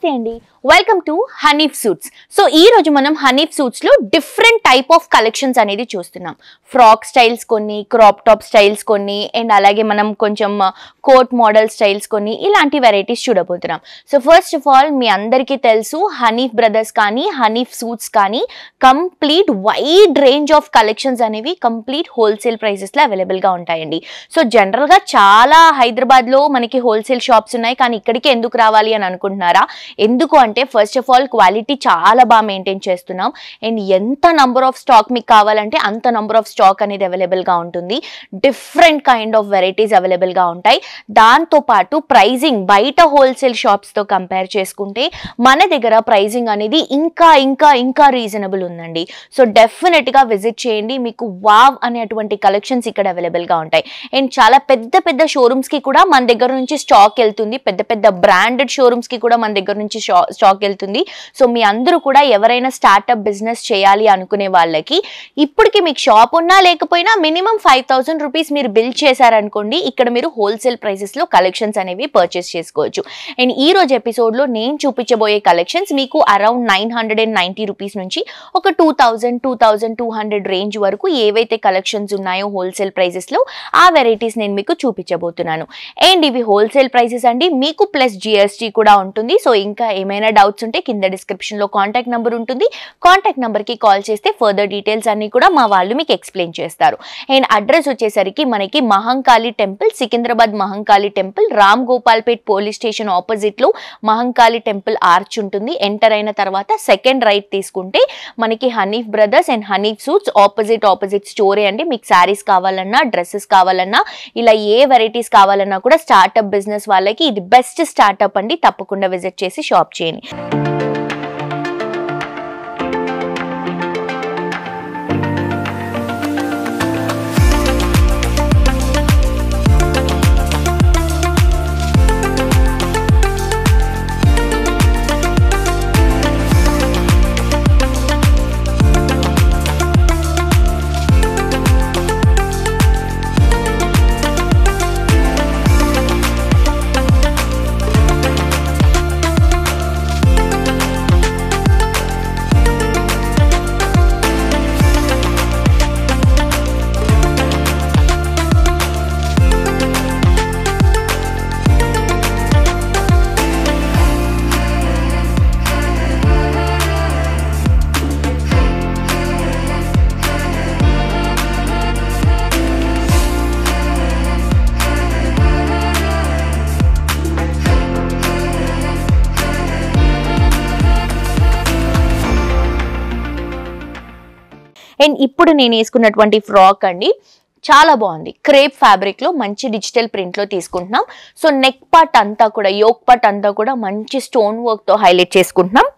నమస్తే అండి, welcome to Hanif suits. So ఈ రోజు మనం హనీఫ్ సూట్స్ లో డిఫరెంట్ టైప్ ఆఫ్ కలెక్షన్స్ అనేది చూస్తున్నాం. ఫ్రాక్ స్టైల్స్ కొన్ని, క్రాప్ టాప్ స్టైల్స్ కొన్ని, అండ్ అలాగే మనం కొంచెం కోట్ మోడల్ స్టైల్స్ కొన్ని, ఇలాంటి వెరైటీస్ చూడబోతున్నాం. సో ఫస్ట్ ఆఫ్ ఆల్ మీ అందరికీ తెలుసు హనీఫ్ బ్రదర్స్ కానీ హనీఫ్ సూట్స్ కానీ complete wide range of collections అనేవి కంప్లీట్ హోల్సేల్ ప్రైసెస్ లో అవైలబుల్ గా ఉంటాయండి. సో జనరల్ గా చాలా హైదరాబాద్ లో మనకి హోల్సేల్ షాప్స్ ఉన్నాయి, కానీ ఇక్కడికి ఎందుకు రావాలి అని అనుకుంటున్నారా? ఎందుకు అంటే ఫస్ట్ ఆఫ్ ఆల్ క్వాలిటీ చాలా బాగా మెయింటైన్ చేస్తున్నాం, అండ్ ఎంత నంబర్ ఆఫ్ స్టాక్ మీకు కావాలంటే అంత నంబర్ ఆఫ్ స్టాక్ అనేది అవైలబుల్ గా ఉంటుంది. Different kind of varieties available గా ఉంటాయి. దాంతో పాటు ప్రైజింగ్ బయట హోల్సేల్ షాప్స్ తో కంపేర్ చేసుకుంటే మన దగ్గర ప్రైజింగ్ అనేది ఇంకా ఇంకా ఇంకా రీజనబుల్ ఉందండి. సో డెఫినెట్ గా విజిట్ చేయండి, మీకు వావ్ అనేటువంటి కలెక్షన్స్ ఇక్కడ అవైలబుల్ గా ఉంటాయి. అండ్ చాలా పెద్ద పెద్ద షోరూమ్స్ కి కూడా మన దగ్గర నుంచి స్టాక్ వెళ్తుంది, పెద్ద పెద్ద బ్రాండెడ్ షోరూమ్స్ కి కూడా మన దగ్గర నుంచి స్టాక్ వెళ్తుంది. సో మీ అందరూ కూడా ఎవరైనా స్టార్ట్అప్ బిజినెస్ చేయాలి అనుకునే వాళ్ళకి ఇప్పటికి మీకు షాప్ ఉన్నా లేకపోయినా మినిమం 5,000 రూపీస్ మీరు బిల్ చేశారనుకోండి, ఇక్కడ మీరు హోల్సేల్ ప్రైసెస్ లో కలెక్షన్స్ అనేవి పర్చేస్ చేసుకోవచ్చు. అండ్ ఈ రోజు ఎపిసోడ్ లో నేను చూపించబోయే కలెక్షన్స్ మీకు అరౌండ్ 990 రూపీస్ నుంచి ఒక 2,200 రేంజ్ వరకు ఏవైతే కలెక్షన్స్ ఉన్నాయో హోల్సేల్ ప్రైసెస్ లో ఆ వెరైటీస్ నేను మీకు చూపించబోతున్నాను. అండ్ ఇవి హోల్సేల్ ప్రైసెస్ అండి, మీకు ప్లస్ జిఎస్టీ కూడా ఉంటుంది. సో ఇంకా ఏమైనా డౌట్స్ ఉంటే కింద డిస్క్రిప్షన్ లో కాంటాక్ట్ నెంబర్ ఉంటుంది, కాంటాక్ట్ నెంబర్ కి కాల్ చేస్తే ఫర్దర్ డీటెయిల్స్ అన్ని కూడా మా వాళ్ళు మీకు ఎక్స్ప్లెయిన్ చేస్తారు. అండ్ అడ్రస్ వచ్చేసరికి మనకి Mahankali temple, Secunderabad Mahankali temple, Ram Gopalpet police station opposite లో మహంకాళి టెంపుల్ ఆర్చ్ ఉంటుంది. ఎంటర్ అయిన తర్వాత సెకండ్ రైట్ తీసుకుంటే మనకి Hanif brothers and Hanif suits opposite స్టోరే అండి. మీకు శారీస్ కావాలన్నా, డ్రెస్సెస్ కావాలన్నా, ఇలా ఏ వెరైటీస్ కావాలన్నా కూడా స్టార్ట్అప్ బిజినెస్ వాళ్ళకి ఇది బెస్ట్ స్టార్ట్అప్ అండి. తప్పకుండా విజిట్ చేసి షాప్ చేయండి. అండ్ ఇప్పుడు నేను వేసుకున్నటువంటి ఫ్రాక్ అండి, చాలా బాగుంది. క్రేప్ ఫ్యాబ్రిక్ లో మంచి డిజిటల్ ప్రింట్ లో తీసుకుంటున్నాం. సో నెక్ పార్ట్ అంతా కూడా, యోక్ పార్ట్ అంతా కూడా మంచి స్టోన్ వర్క్ తో హైలైట్ చేసుకుంటున్నాం.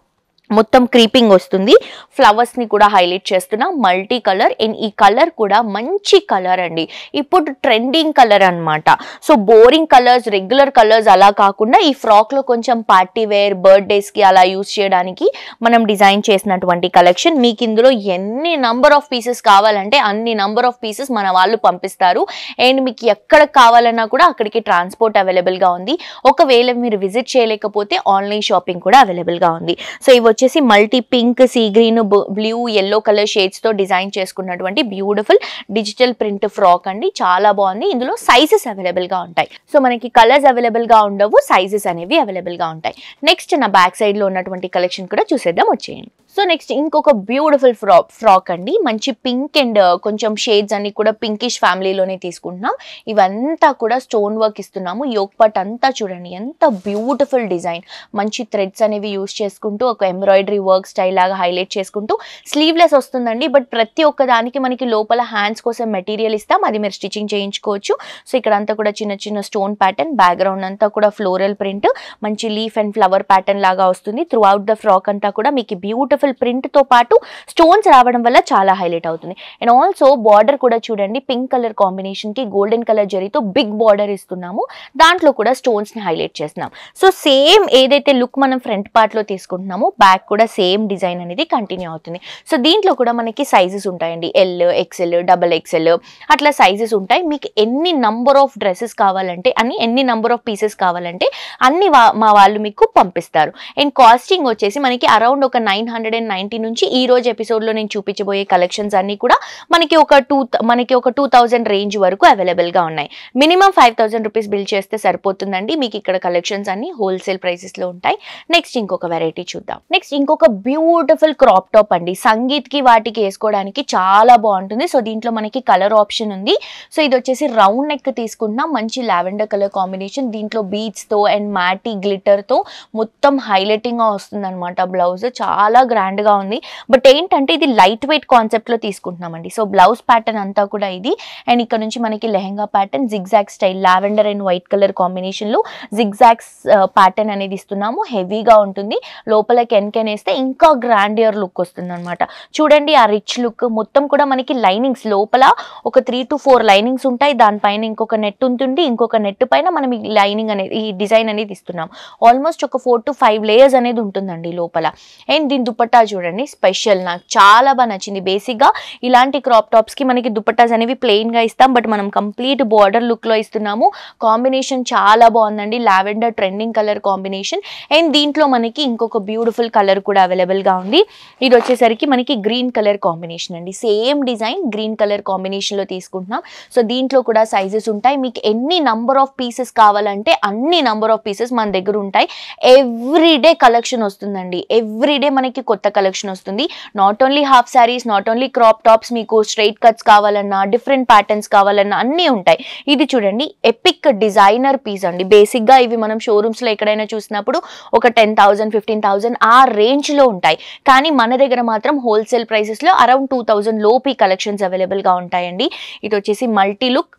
మొత్తం క్రీపింగ్ వస్తుంది, ఫ్లవర్స్ ని కూడా హైలైట్ చేస్తున్నాం, మల్టీ కలర్. అండ్ ఈ కలర్ కూడా మంచి కలర్ అండి, ఇప్పుడు ట్రెండింగ్ కలర్ అన్నమాట. So boring colours, regular colours అలా కాకుండా ఈ ఫ్రాక్ లో కొంచెం పార్టీ వేర్, బర్త్డేస్ కి అలా యూజ్ చేయడానికి మనం డిజైన్ చేసినటువంటి కలెక్షన్. మీకు ఇందులో ఎన్ని నంబర్ ఆఫ్ పీసెస్ కావాలంటే అన్ని నంబర్ ఆఫ్ పీసెస్ మన వాళ్ళు పంపిస్తారు. అండ్ మీకు ఎక్కడ కావాలన్నా కూడా అక్కడికి ట్రాన్స్పోర్ట్ అవైలబుల్ గా ఉంది. ఒకవేళ మీరు విజిట్ చేయలేకపోతే ఆన్లైన్ షాపింగ్ కూడా అవైలబుల్ గా ఉంది. సో ఇవి వచ్చేసి multi pink, sea green, blue, yellow colour shades తో డిజైన్ చేసుకున్నటువంటి బ్యూటిఫుల్ డిజిటల్ ప్రింట్ ఫ్రాక్ అండి. చాలా బాగుంది. ఇందులో సైజెస్ అవైలబుల్ గా ఉంటాయి. సో మనకి కలర్స్ అవైలబుల్ గా ఉండవు, సైజెస్ అనేవి అవైలబుల్ గా ఉంటాయి. నెక్స్ట్ నా బ్యాక్ సైడ్ లో ఉన్నటువంటి కలెక్షన్ కూడా చూసేద్దాం, వచ్చేయండి. సో నెక్స్ట్ ఇంకొక బ్యూటిఫుల్ ఫ్రాక్ అండి, మంచి పింక్ అండ్ కొంచెం షేడ్స్ అన్ని కూడా పింకిష్ ఫ్యామిలీలోనే తీసుకుంటున్నాం. ఇవంతా కూడా స్టోన్ వర్క్ ఇస్తున్నాము. యోక్ పార్ట్ అంతా చూడండి ఎంత బ్యూటిఫుల్ డిజైన్, మంచి థ్రెడ్స్ అనేవి యూజ్ చేసుకుంటూ ఒక ఎంబ్రాయిడరీ వర్క్ స్టైల్ లాగా హైలైట్ చేసుకుంటూ స్లీవ్లెస్ వస్తుందండి. బట్ ప్రతి ఒక్క దానికి మనకి లోపల హ్యాండ్స్ కోసం మెటీరియల్ ఇస్తాం, అది మీరు స్టిచింగ్ చేయించుకోవచ్చు. సో ఇక్కడ అంతా కూడా చిన్న చిన్న స్టోన్ ప్యాటర్న్, బ్యాక్గ్రౌండ్ అంతా కూడా ఫ్లోరల్ ప్రింట్, మంచి లీఫ్ అండ్ ఫ్లవర్ ప్యాటర్న్ లాగా వస్తుంది. త్రూ అవుట్ ద ఫ్రాక్ అంతా కూడా మీకు బ్యూటిఫుల్ ప్రింట్ తో పాటు స్టోన్స్ రావడం వల్ల చాలా హైలైట్ అవుతుంది. అండ్ ఆల్సో బార్డర్ కూడా చూడండి, పింక్ కలర్ కాంబినేషన్ కి గోల్డెన్ కలర్ జరీతో బిగ్ బార్డర్ ఇస్తున్నాము. దాంట్లో కూడా స్టోన్స్ ని హైలైట్ చేస్తున్నాం. సో సేమ్ ఏదైతే లుక్ మనం ఫ్రంట్ పార్ట్ లో తీసుకుంటున్నామో బ్యాక్ బ్యాక్ కూడా సేమ్ డిజైన్ అనేది కంటిన్యూ అవుతుంది. సో దీంట్లో కూడా మనకి సైజెస్ ఉంటాయండి, ఎల్, ఎక్సెల్, డబల్ ఎక్సెల్ అట్లా సైజెస్ ఉంటాయి. మీకు ఎన్ని నంబర్ ఆఫ్ డ్రెస్సెస్ కావాలంటే ఎన్ని నంబర్ ఆఫ్ పీసెస్ కావాలంటే అన్ని మా వాళ్ళు మీకు పంపిస్తారు. అండ్ కాస్టింగ్ వచ్చేసి మనకి అరౌండ్ ఒక 990 నుంచి ఈ రోజు ఎపిసోడ్లో నేను చూపించబోయే కలెక్షన్స్ అన్ని కూడా మనకి ఒక 2000 రేంజ్ వరకు అవైలబుల్గా ఉన్నాయి. మినిమం 5000 రూపీస్ బిల్ చేస్తే సరిపోతుందండి. మీకు ఇక్కడ కలెక్షన్స్ అన్ని హోల్సేల్ ప్రైసెస్లో ఉంటాయి. నెక్స్ట్ ఇంకొక వెరైటీ చూద్దాం. నెక్స్ట్ ఇంకొక బ్యూటిఫుల్ క్రాప్ టాప్ అండి. సంగీత్కి వాటికి వేసుకోవడానికి చాలా బాగుంటుంది. సో దీంట్లో మనకి కలర్ ఆప్షన్ ఉంది. సో ఇది వచ్చేసి రౌండ్ నెక్ తీసుకుంటున్నాం, మంచి లావెండర్ కలర్ కాంబినేషన్. దీంట్లో బీడ్స్తో అండ్ మ్యాటీ గ్లిటర్తో మొత్తం హైలైటింగ్గా వస్తుంది అనమాట. బ్లౌజ్ చాలా గ్రాండ్గా ఉంది. బట్ ఏంటంటే ఇది లైట్ వెయిట్ కాన్సెప్ట్లో తీసుకుంటున్నామండి. సో బ్లౌజ్ ప్యాటర్న్ అంతా కూడా ఇది. అండ్ ఇక్కడ నుంచి మనకి lehenga pattern zigzag style lavender and white colour కాంబినేషన్లో జిగ్జాగ్స్ ప్యాటర్న్ అనేది ఇస్తున్నాము. హెవీగా ఉంటుంది. లోపల కెన్ వేస్తే ఇంకా గ్రాండియర్ లుక్ వస్తుంది అనమాట. చూడండి ఆ రిచ్ లుక్. మొత్తం కూడా మనకి లైనింగ్స్ లోపల ఒక 3 to 4 లైనింగ్స్ ఉంటాయి. దానిపైన ఇంకొక నెట్ ఉంటుంది. ఇంకొక నెట్ పైన మనం ఈ లైనింగ్ అనేది ఈ డిజైన్ అనేది ఇస్తున్నాం. ఆల్మోస్ట్ ఒక 4 to 5 లేయర్స్ అనేది ఉంటుందండి లోపల. అండ్ దీని దుపట్టా చూడండి స్పెషల్, నాకు చాలా బాగా నచ్చింది. బేసిక్గా ఇలాంటి క్రాప్ టాప్స్కి మనకి దుపట్టాస్ అనేవి ప్లెయిన్గా ఇస్తాం, బట్ మనం కంప్లీట్ బార్డర్ లుక్లో ఇస్తున్నాము. కాంబినేషన్ చాలా బాగుందండి. Lavender trending colour combination. And దీంట్లో మనకి ఇంకొక బ్యూటిఫుల్ కలర్ కూడా అవైలబుల్గా ఉంది. ఇది వచ్చేసరికి మనకి గ్రీన్ కలర్ కాంబినేషన్ అండి. సేమ్ డిజైన్ గ్రీన్ కలర్ కాంబినేషన్లో తీసుకుంటున్నాం. సో దీంట్లో కూడా సైజెస్ ఉంటాయి. మీకు ఎన్ని నంబర్ ఆఫ్ పీసెస్ కావాలంటే అన్ని నంబర్ ఆఫ్ పీసెస్ మన దగ్గర ఉంటాయి. ఎవ్రీడే కలెక్షన్ వస్తుందండి. ఎవ్రీడే మనకి కొత్త కలెక్షన్ వస్తుంది. Not only half saris, not only crop tops, మీకు స్ట్రైట్ కట్స్ కావాలన్నా డిఫరెంట్ ప్యాటర్న్స్ కావాలన్నా అన్నీ ఉంటాయి. ఇది చూడండి ఎపిక్ డిజైనర్ పీస్ అండి. బేసిక్గా ఇవి మనం షోరూమ్స్లో ఎక్కడైనా చూసినప్పుడు ఒక 10,000, 15,000 ఆ రేంజ్లో ఉంటాయి. కానీ మన దగ్గర మాత్రం హోల్సేల్ ప్రైసెస్లో అరౌండ్ 2000 లోపు ఈ కలెక్షన్స్ అవైలబుల్గా ఉంటాయండి. ఇది వచ్చేసి మల్టీ లుక్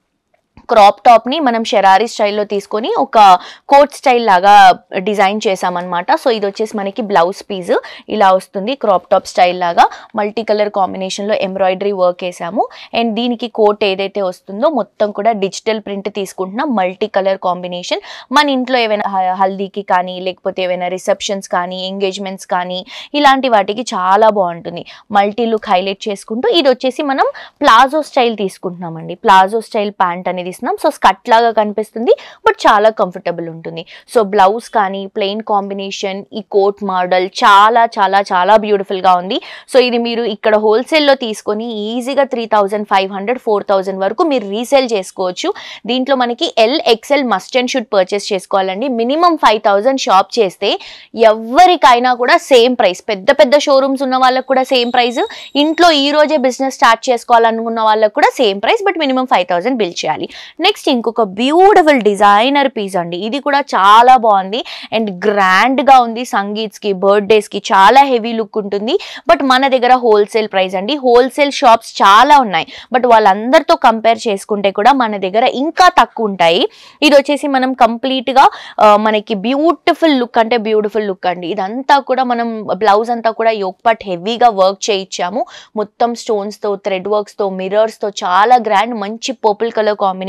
క్రాప్ టాప్ని మనం షెరారీ స్టైల్లో తీసుకొని ఒక కోట్ స్టైల్ లాగా డిజైన్ చేసామన్నమాట. సో ఇది వచ్చేసి మనకి బ్లౌజ్ పీస్ ఇలా వస్తుంది. క్రాప్ టాప్ స్టైల్ లాగా మల్టీ కలర్ కాంబినేషన్లో ఎంబ్రాయిడరీ వర్క్ వేసాము. అండ్ దీనికి కోట్ ఏదైతే వస్తుందో మొత్తం కూడా డిజిటల్ ప్రింట్ తీసుకుంటున్నాం. Multi colour combination. మన ఇంట్లో ఏమైనా హల్దీకి కానీ లేకపోతే ఏమైనా రిసెప్షన్స్ కానీ ఎంగేజ్మెంట్స్ కానీ ఇలాంటి వాటికి చాలా బాగుంటుంది. మల్టీ లుక్ హైలైట్ చేసుకుంటూ ఇది వచ్చేసి మనం ప్లాజో స్టైల్ తీసుకుంటున్నామండి. ప్లాజో స్టైల్ ప్యాంట్ అనేది సో స్కర్ట్ లాగా కనిపిస్తుంది, బట్ చాలా కంఫర్టబుల్ ఉంటుంది. సో బ్లౌజ్ కానీ ప్లెయిన్ కాంబినేషన్, ఈ కోట్ మోడల్ చాలా చాలా చాలా బ్యూటిఫుల్ గా ఉంది. సో ఇది మీరు ఇక్కడ హోల్సేల్లో తీసుకొని ఈజీగా 3,500, 4,000 వరకు మీరు రీసేల్ చేసుకోవచ్చు. దీంట్లో మనకి L, XL must and should purchase చేసుకోవాలండి. మినిమం 5,000 షాప్ చేస్తే ఎవరికైనా కూడా సేమ్ ప్రైస్. పెద్ద పెద్ద షోరూమ్స్ ఉన్న వాళ్ళకు కూడా సేమ్ ప్రైస్, ఇంట్లో ఈ రోజే బిజినెస్ స్టార్ట్ చేసుకోవాలనుకున్న వాళ్ళకు కూడా same price, but minimum 5,000 bill చేయాలి. నెక్స్ట్ ఇంకొక బ్యూటిఫుల్ డిజైనర్ పీస్ అండి. ఇది కూడా చాలా బాగుంది అండ్ గ్రాండ్ గా ఉంది. సంగీత్స్కి, బర్త్డేస్ కి చాలా హెవీ లుక్ ఉంటుంది. బట్ మన దగ్గర హోల్సేల్ ప్రైస్ అండి. హోల్సేల్ షాప్స్ చాలా ఉన్నాయి, బట్ వాళ్ళందరితో కంపేర్ చేసుకుంటే కూడా మన దగ్గర ఇంకా తక్కువ ఉంటాయి. ఇది వచ్చేసి మనం కంప్లీట్ గా మనకి బ్యూటిఫుల్ లుక్ అంటే బ్యూటిఫుల్ లుక్ అండి. ఇదంతా కూడా మనం బ్లౌజ్ అంతా కూడా యోక్ పార్ట్ హెవీగా వర్క్ చేయించాము. మొత్తం స్టోన్స్ తో, థ్రెడ్ వర్క్స్ తో, మిర్రర్స్ తో చాలా గ్రాండ్. మంచి purple colour combination,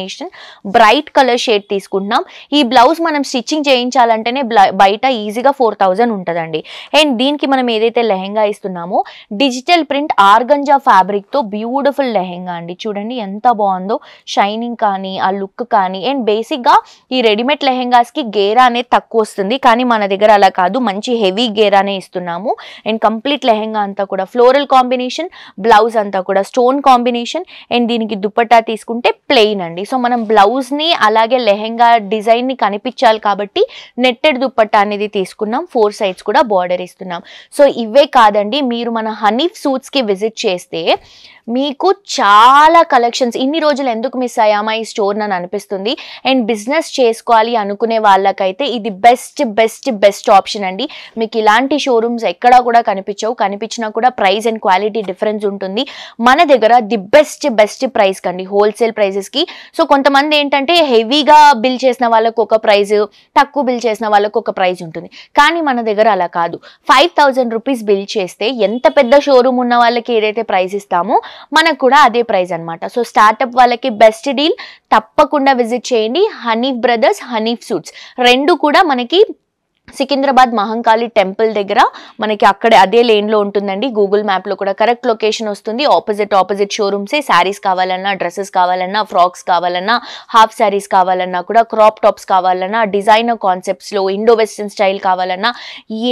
bright colour shade తీసుకుంటున్నాం. ఈ బ్లౌజ్ మనం స్టిచ్చింగ్ చేయించాలంటేనే బయట ఈజీగా 4,000 ఉంటుందండి. అండ్ దీనికి మనం ఏదైతే లెహెంగా ఇస్తున్నామో డిజిటల్ ప్రింట్ ఆర్గంజా ఫ్యాబ్రిక్ తో బ్యూటిఫుల్ లెహెంగా అండి. చూడండి ఎంత బాగుందో, షైనింగ్ కానీ ఆ లుక్ కానీ. అండ్ బేసిక్ గా ఈ రెడీమేడ్ లెహెంగాస్ కి గేరా అనేది తక్కువ వస్తుంది, కానీ మన దగ్గర అలా కాదు, మంచి హెవీ గేరానే ఇస్తున్నాము. అండ్ కంప్లీట్ లెహెంగా అంతా కూడా ఫ్లోరల్ కాంబినేషన్, బ్లౌజ్ అంతా కూడా స్టోన్ కాంబినేషన్. అండ్ దీనికి దుపట్టా తీసుకుంటే ప్లెయిన్ అండి. సో మనం బ్లౌజ్ ని అలాగే లెహెంగా డిజైన్ ని కనిపించాలి కాబట్టి నెట్టెడ్ దుపట్టా అనేది తీసుకున్నాం. 4 సైడ్స్ కూడా బార్డర్ ఇస్తున్నాం. సో ఇవే కాదండి, మీరు మన హనీఫ్ సూట్స్ కి విజిట్ చేస్తే మీకు చాలా కలెక్షన్స్, ఇన్ని రోజులు ఎందుకు మిస్ అయ్యామా ఈ స్టోర్ అని అనిపిస్తుంది. అండ్ బిజినెస్ చేసుకోవాలి అనుకునే వాళ్ళకైతే ఇది బెస్ట్ బెస్ట్ బెస్ట్ ఆప్షన్ అండి. మీకు ఇలాంటి షోరూమ్స్ ఎక్కడా కూడా కనిపించవు, కనిపించినా కూడా ప్రైస్ అండ్ క్వాలిటీ డిఫరెన్స్ ఉంటుంది. మన దగ్గర ది బెస్ట్ బెస్ట్ ప్రైస్ కండి, హోల్సేల్ ప్రైజెస్కి. సో కొంతమంది ఏంటంటే హెవీగా బిల్ చేసిన వాళ్ళకు ఒక ప్రైజ్, తక్కువ బిల్ చేసిన వాళ్ళకు ఒక ప్రైజ్ ఉంటుంది. కానీ మన దగ్గర అలా కాదు. 5,000 రూపీస్ బిల్ చేస్తే ఎంత పెద్ద షోరూమ్ ఉన్న వాళ్ళకి ఏదైతే ప్రైస్ ఇస్తామో మనకు కూడా అదే ప్రైస్ అనమాట. సో స్టార్ట్అప్ వాళ్ళకి బెస్ట్ డీల్, తప్పకుండా విజిట్ చేయండి. హనీఫ్ బ్రదర్స్, హనీఫ్ సూట్స్ రెండు కూడా మనకి సికింద్రాబాద్ మహంకాళి టెంపుల్ దగ్గర మనకి అక్కడే అదే లేన్ లో ఉంటుందండి. గూగుల్ మ్యాప్ లో కూడా కరెక్ట్ లొకేషన్ వస్తుంది. ఆపోజిట్ షోరూమ్సే. శారీస్ కావాలన్నా, డ్రెస్సెస్ కావాలన్నా, ఫ్రాక్స్ కావాలన్నా, హాఫ్ శారీస్ కావాలన్నా కూడా, క్రాప్ టాప్స్ కావాలన్నా, డిజైనర్ కాన్సెప్ట్స్ లో ఇండో వెస్టర్న్ స్టైల్ కావాలన్నా,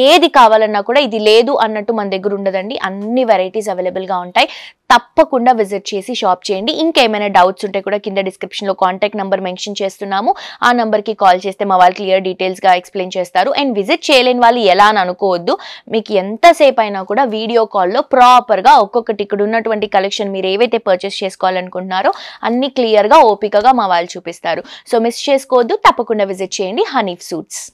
ఏది కావాలన్నా కూడా ఇది లేదు అన్నట్టు మన దగ్గర ఉండదండి. అన్ని వెరైటీస్ అవైలబుల్ గా ఉంటాయి. తప్పకుండా విజిట్ చేసి షాప్ చేయండి. ఇంకేమైనా డౌట్స్ ఉంటే కూడా కింద డిస్క్రిప్షన్ లో కాంటాక్ట్ నెంబర్ మెన్షన్ చేస్తున్నాము. ఆ నెంబర్ కి కాల్ చేస్తే మా వాళ్ళు క్లియర్ డీటెయిల్స్ గా ఎక్స్ప్లెయిన్ చేస్తారు. అండ్ విజిట్ చేయలేని వాళ్ళు ఎలా అని అనుకోవద్దు. మీకు ఎంతసేపు అయినా కూడా వీడియో కాల్లో ప్రాపర్ గా ఒక్కొక్కటి ఇక్కడ ఉన్నటువంటి కలెక్షన్ మీరు ఏవైతే పర్చేస్ చేసుకోవాలనుకుంటున్నారో అన్ని క్లియర్ గా ఓపికగా మా వాళ్ళు చూపిస్తారు. సో మిస్ చేసుకోవద్దు. తప్పకుండా విజిట్ చేయండి హనీఫ్ సూట్స్.